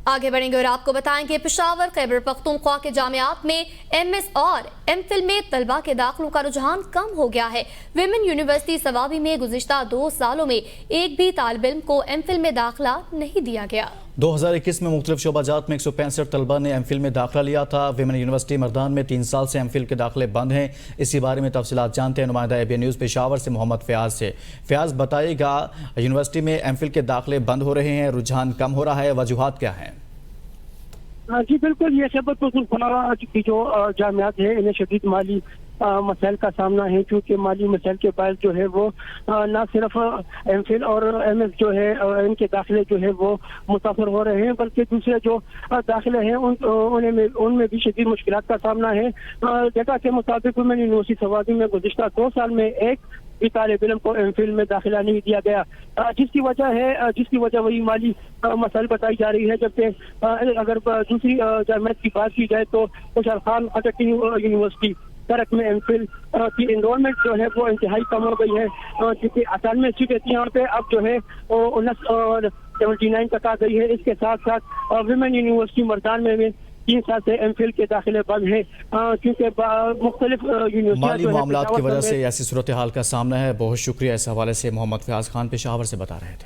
آگے بڑھیں گے اور آپ کو بتائیں کہ پشاور خیبر پختونخوا کے جامعات میں MS اور MPhil میں طلبہ کے داخلوں کا رجحان کم ہو گیا ہے۔ ویمن یونیورسٹی سوابی میں گزشتہ 2 سالوں میں ایک بھی طالب علم کو MPhil میں داخلہ نہیں دیا گیا۔ 2021 میں مختلف شعبہ جات میں 165 طلبہ نے MPhil میں داخلہ لیا تھا۔ ویمن یونیورسٹی مردان میں 3 سال سے MPhil کے داخلے بند ہیں۔ اسی بارے میں تفصیلات جانتے ہیں نمائندہ ABN نیوز پشاور سے محمد فیاض سے۔ فیاض بتائیے گا، یونیورسٹی میں MPhil کے داخلے بند ہو رہے ہیں، رجحان کم ہو رہا ہے، وجوہات کیا ہیں؟ جی بالکل، یہ خیبر پختونخوا کی جو جامعات ہیں انہیں شدید مالی مسائل کا سامنا ہے، کیونکہ مالی مسائل کے باعث جو ہے وہ نہ صرف MPhil اور MS جو ہے ان کے داخلے جو ہے وہ متاثر ہو رہے ہیں، بلکہ دوسرے جو داخلے ہیں ان میں بھی شدید مشکلات کا سامنا ہے۔ ڈیٹا کے مطابق ویمن یونیورسٹی سوابی میں گزشتہ 2 سال میں ایک بھی طالب علم کو MPhil میں داخلہ نہیں دیا گیا، جس کی وجہ وہی مالی مسائل بتائی جا رہی ہے۔ جبکہ اگر دوسری جامعات کی بات کی جائے تو خوشحال خان خٹک یونیورسٹی ترک میں MPhil کی انرولمنٹ جو ہے وہ انتہائی کم ہو گئی ہے، کیونکہ 98 سیٹیں تھیں یہاں پہ، اب جو ہے 79 تک آ گئی ہے۔ اس کے ساتھ ساتھ ویمن یونیورسٹی مردان میں 3 سال سے MPhil کے داخلے بند ہیں، کیونکہ مختلف یونیورسٹیاں مالی معاملات کی وجہ سے ایسی صورتحال کا سامنا ہے۔ بہت شکریہ، اس حوالے سے محمد فیاض خان پشاور سے بتا رہے تھے۔